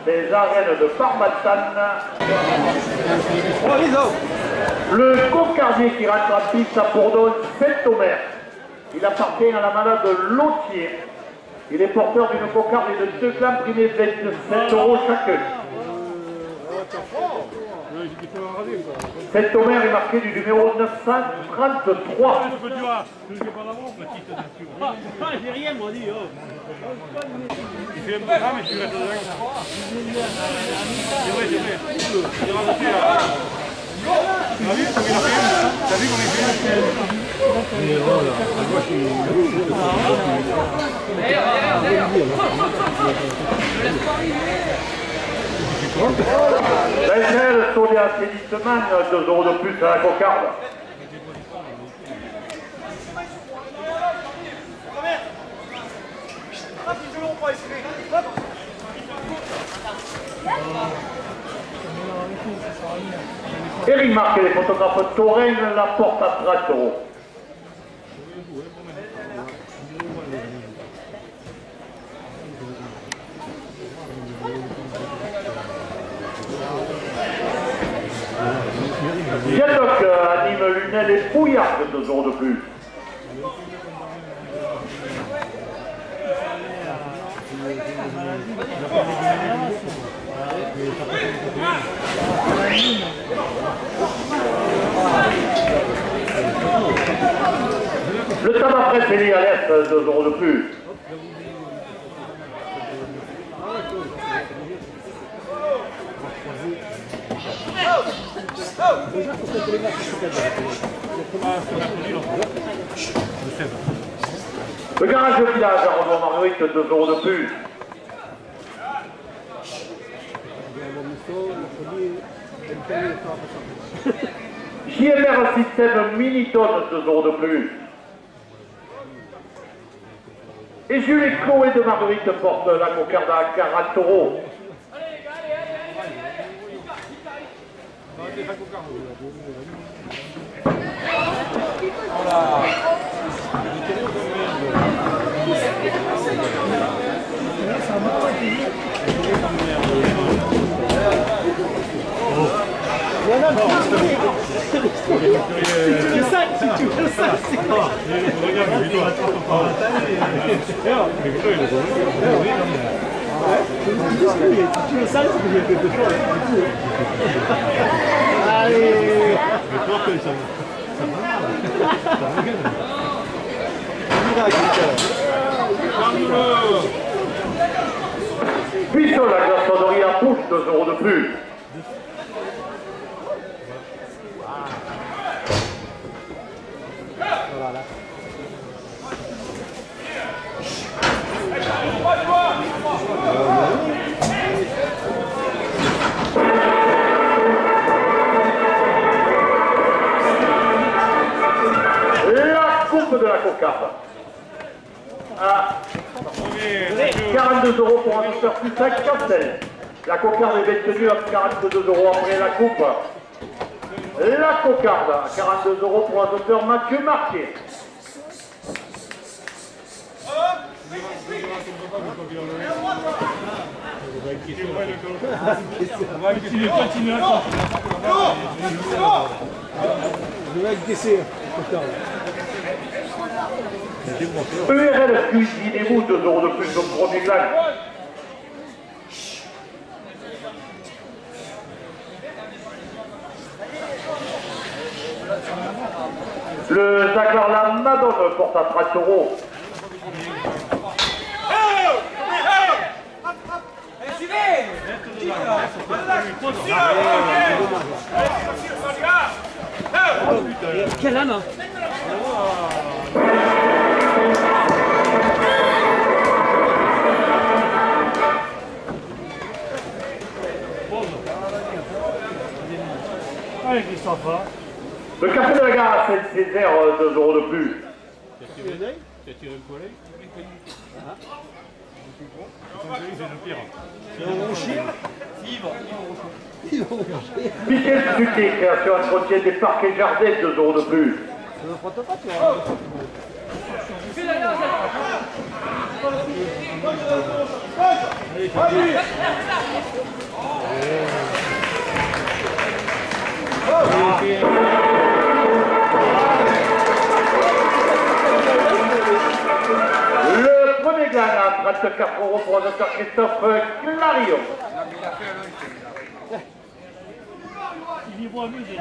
des arènes de Parmatan. Le cocardier qui rentre en piste à Bourdon, Saint-Omer. Il appartient à la malade de Lautier. Il est porteur d'une cocarde et de 2 clans primés 27 € chacun. Saint-Omer est marqué du numéro 933. J'ai rien, moi, dit. Il fait un programme et tu restes dedans. C'est vrai, c'est vrai. Il est rajouté là. Tu as vu comme il a fait? Tu as vu comme il fait? Bessel, Solé à Sédisseman, 2 € de plus à la cocarde. Eric Marc et les photographes Touraine la porte à 30 €. Viadoc anime Lunel et Bouillard de 2 € de plus. Le tabac préféré à l'Est, 2 € de plus. Le garage de village à Revoir-Marguerite, 2 € de plus. JMR Système Miniton, 2 € de plus. Et Jules et Chloé de Marguerite portent la cocarde à 40 €. Le sac, si tu veux le sac, c'est quoi? Tu le sac, c'est qu'il y a quelque chose. Allez. Puisson, la glaçonnerie à Pouche, 2 € de plus. La coupe de la cocarde. À 42 € pour un auteur plus 5 Castel. La cocarde est détenue à 42 € après la coupe. La cocarde à 42 € pour un auteur Mathieu Marquet. ERL Cuisine et vous, 2 € de plus au premier glag. Le Zaglar la Madone porte à 30 €. Quelle âme? Allez Christophe. Le café de la gare à Saint-Césaire, 2 € de plus. Tu as tiré le collet? C'est le pire. Michel Suté, création entretien des parcs et jardins, 2 € de plus. Ça ne frotte pas, toi. Allez, 4 € pour un auteur Christophe Clarion. Il y voit mieux des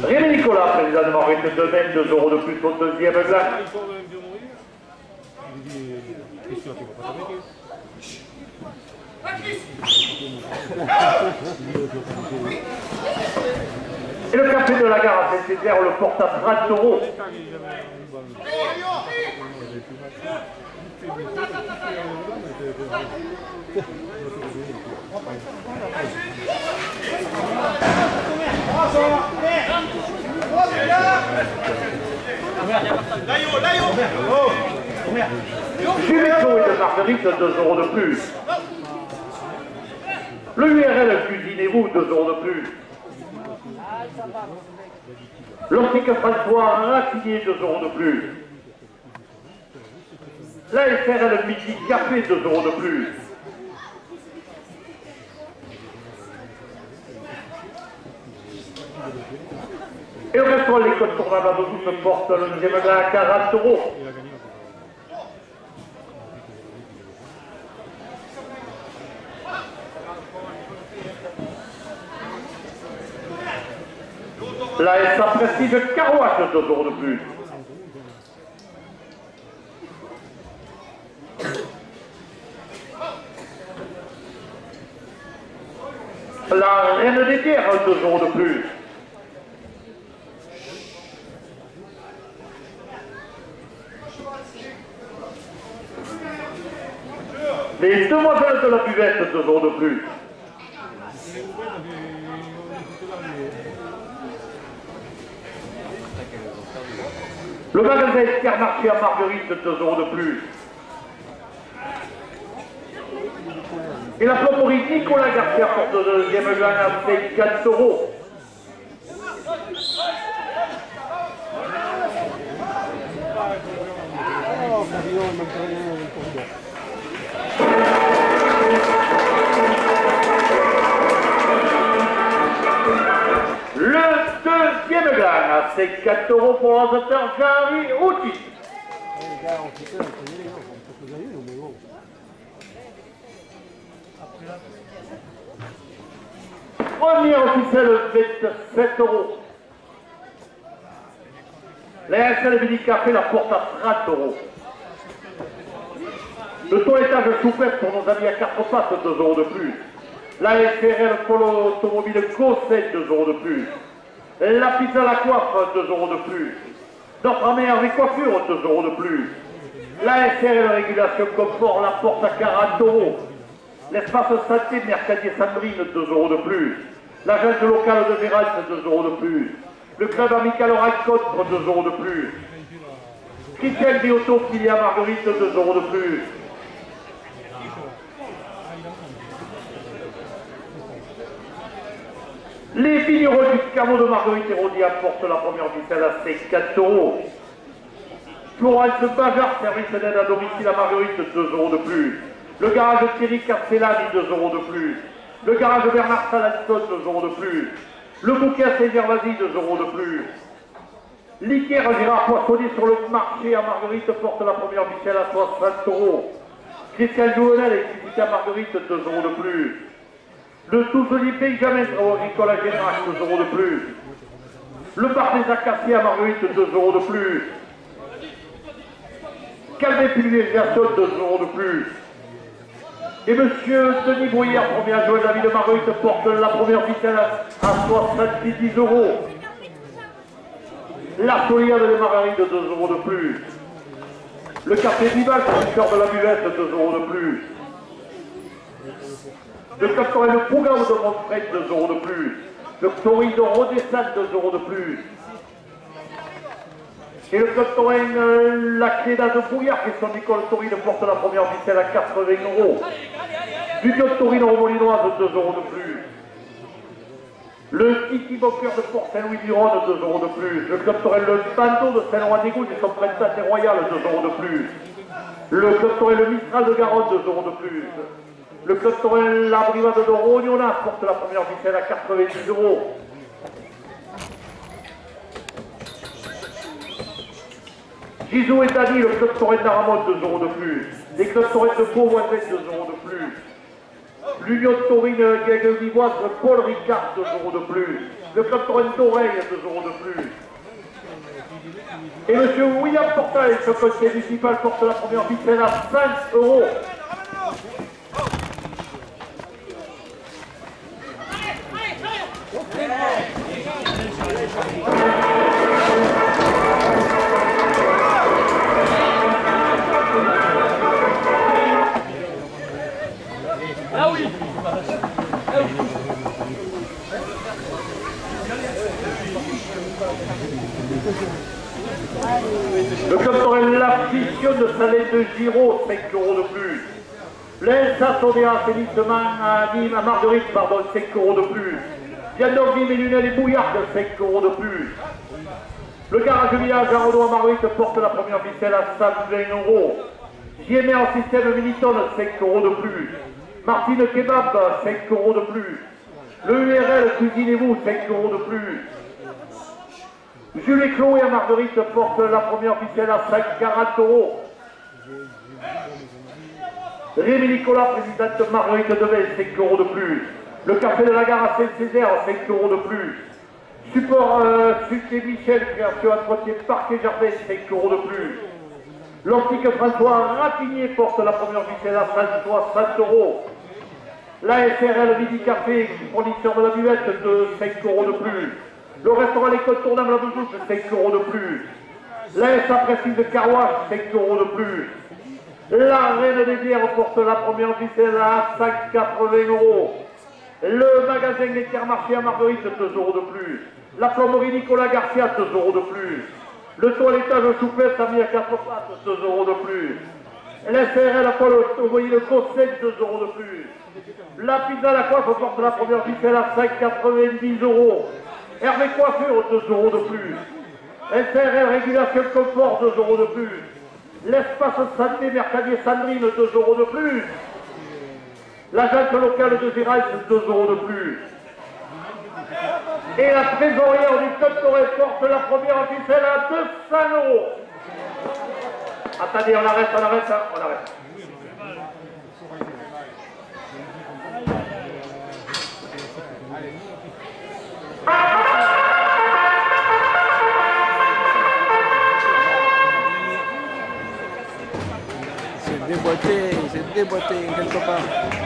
Rémi Nicolas, président de Marguerite Domaine, 2 € de plus au deuxième glace. Et le café de la gare à Saint-Césaire le porte à 30 €. Jumeco et de Marguerite, 2 € de plus. Le URL Cuisinez-vous, 2 € de plus. L'Optique François Racinier, 2 € de plus. La SRL Midi Café, 2 € de plus. Et au restaurant Les Côtes Tournables à Douce porte le deuxième gars à 40 €. La SA Prestige Carouache, 2 € de plus. La Reine des Terres, 2 € de plus. Les Demoiselles de la Buvette, 2 € de plus. Le magasin Intermarché à Marguerite, 2 € de plus. Et la plomberie Nicolas Garcia porte le deuxième gain à 50 €. Le deuxième gain à 50 € pour l'auteur Jean-Henri Outis. Premier officiel, 27 €. La SL Midi Café la porte à 30 €. Le toilettage soupette pour nos amis à 4 pattes, 2 € de plus. La SRL Polo Automobile Gosset, 2 € de plus. La pizza à la coiffe, 2 € de plus. Notre ami Hervé Coiffure, 2 € de plus. La SRL Régulation Confort la porte à 40 €. L'espace santé Mercadier Sandrine, 2 € de plus. L'agence locale de Gérald, 2 € de plus. Le club amical Rencontre, 2 € de plus. Christian Biotto, filière Marguerite, 2 € de plus. Les vignerons du caveau de Marguerite Hérodi apportent la première ficelle à 50 €. Florence Bajar, service d'aide à domicile à Marguerite, 2 € de plus. Le garage Thierry Castellani, 2 € de plus. Le garage Bernard Salanson, 2 € de plus. Le bouquet à Saint-Gervasy, 2 € de plus. L'Iker Gérard Poissonnier sur le marché à Marguerite porte la première ficelle à 60 €. Christian Jouvenel, électricité à Marguerite, 2 € de plus. Le Touzelier Benjamin agricole à Générac, 2 € de plus. Le bar des Acaciers à Marguerite, 2 € de plus. Calvé Pulvérisation, 2 € de plus. Et monsieur Denis Brouillard, premier adjoint de la ville de Marguerite, porte la première ficelle à 70 €. La Solière de Marguerite, 2 € de plus. Le café Vival, producteur de la buvette, 2 € de plus. Le Captorel de Pougaou de Montfred, 2 € de plus. Le Tori de Rodessane, 2 € de plus. Et le Captorel La Cléda de Bouillard, Christian Nicole Tori de porte la première ficelle à 80 €. Du Biot Tori de Romolinoise, 2 € de plus. Le Titi Bocker de Port Saint-Louis du Rhône, 2 € de plus. Le Captorel Le Bando de Saint-Laurent-des-Gouttes et son printemps royal, 2 € de plus. Le Captorel Le Mistral de Garonne, 2 € de plus. Le Captorel La Brivade de Rognola porte la première ficelle à 90 €. Gizou et Dani, le club Torrent d'Aramon, 2 euros de plus. Les clubs Torrent de Beauvoisin, 2 euros de plus. L'Union de Taurine Guéguevivoise, Paul Ricard, 2 euros de plus. Le club Torrent d'Oreille, 2 euros de plus. Et M. William Portail, ce conseiller municipal, porte la première ficelle à 5 euros. Ah oui. Le club Torrent l'affition de Salé de Giraud, 5 euros de plus. L'Elsa-Sodéa, Félixement à Nîmes, à Marguerite, pardon, 5 euros de plus. Viandon, Nîmes et Lunel et Bouillarde, 5 euros de plus. Le garage village à Renaud à Marguerite porte la première ficelle à 120 euros. JMR en système Miniton, 5 euros de plus. Martine Kebab, 5 euros de plus. Le URL, cuisinez-vous, 5 euros de plus. Jules et Chloé à Marguerite portent la première ficelle à 5,40 euros. Rémi Nicolas, présidente Marguerite Devey, 5 euros de plus. Le café de la gare à Saint-Césaire, 5 euros de plus. Support Sucé Michel, création entretien Parc et Jardin, 5 euros de plus. L'optique François Rapinier porte la première ficelle à 60 euros. La SRL Midi Café, fournisseur de la buvette, de 5 euros de plus. Le restaurant Les Contournables à Bouzouche, 5 euros de plus. La SA Précise de Carouage, 5 euros de plus. La Reine des Bières porte la première ficelle à 5,80 euros. Le magasin Intermarché à Marguerite, 2 euros de plus. La plomberie Nicolas Garcia, 2 euros de plus. Le toilettage Choupette à Mia 4 pattes, 2 euros de plus. L'SRL à Paul Auvoyer le Cosset, 2 euros de plus. La pizza à la coiffe porte la première ficelle à 5,90 euros. Hervé Coiffure, 2 euros de plus. SRL Régulation Confort, 2 euros de plus. L'espace santé Mercadier Sandrine, 2 euros de plus. L'agence locale de Gérald, 2 euros de plus. Et la trésorière du club Torrent porte la première ficelle à 200 euros. Attendez, on arrête, on arrête. C'est déboîté quelque part.